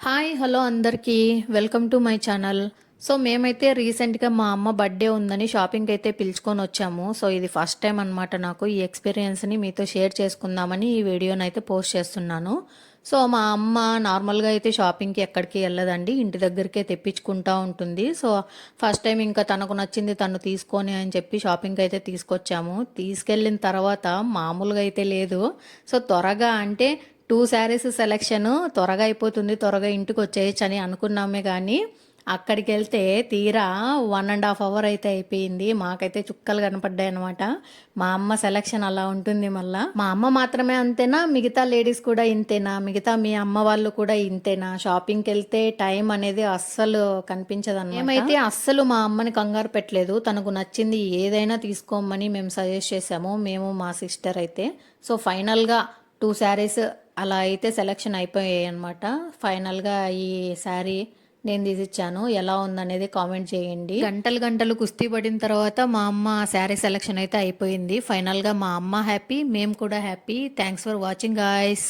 Hi hello అందరికీ welcome to my channel. So మేమైతే రీసెంట్గా మా అమ్మ బర్త్డే ఉందని షాపింగ్కి అయితే పిలుచుకొని వచ్చాము. సో ఇది ఫస్ట్ టైం అనమాట నాకు ఈ ఎక్స్పీరియన్స్ని మీతో షేర్ చేసుకుందామని ఈ వీడియోని అయితే పోస్ట్ చేస్తున్నాను. సో మా అమ్మ నార్మల్గా అయితే షాపింగ్కి ఎక్కడికి వెళ్ళదండి, ఇంటి దగ్గరికే తెప్పించుకుంటూ ఉంటుంది. సో ఫస్ట్ టైం ఇంకా తనకు నచ్చింది తను తీసుకొని అని చెప్పి షాపింగ్కి అయితే తీసుకొచ్చాము. తీసుకెళ్ళిన తర్వాత మామూలుగా అయితే లేదు. సో త్వరగా అంటే 2 శారీస్ సెలెక్షన్ త్వరగా అయిపోతుంది, త్వరగా ఇంటికి వచ్చేయచ్చు అని అనుకున్నామే కానీ అక్కడికి వెళ్తే తీరా 1.5 అవర్ అయితే అయిపోయింది. మాకైతే చుక్కలు కనపడ్డాయి అనమాట. మా అమ్మ సెలెక్షన్ అలా ఉంటుంది. మళ్ళా మా అమ్మ మాత్రమే అంతేనా, మిగతా లేడీస్ కూడా ఇంతేనా, మిగతా మీ అమ్మ వాళ్ళు కూడా ఇంతేనా? షాపింగ్కి వెళ్తే టైం అనేది అస్సలు కనిపించదు. మేమైతే అస్సలు మా అమ్మని కంగారు పెట్టలేదు. తనకు నచ్చింది ఏదైనా తీసుకోమని మేము సజెస్ట్ చేసాము, మేము మా సిస్టర్ అయితే. సో ఫైనల్గా 2 శారీస్ అలా అయితే సెలెక్షన్ అయిపోయాయి అనమాట. ఫైనల్గా ఈ శారీ నేను తీసిచ్చాను. ఎలా ఉందనేది కామెంట్ చేయండి. గంటలు గంటలు కుస్తీ పడిన తర్వాత మా అమ్మ శారీ సెలెక్షన్ అయితే అయిపోయింది. ఫైనల్గా మా అమ్మ హ్యాపీ, మేము కూడా happy. Thanks for watching guys.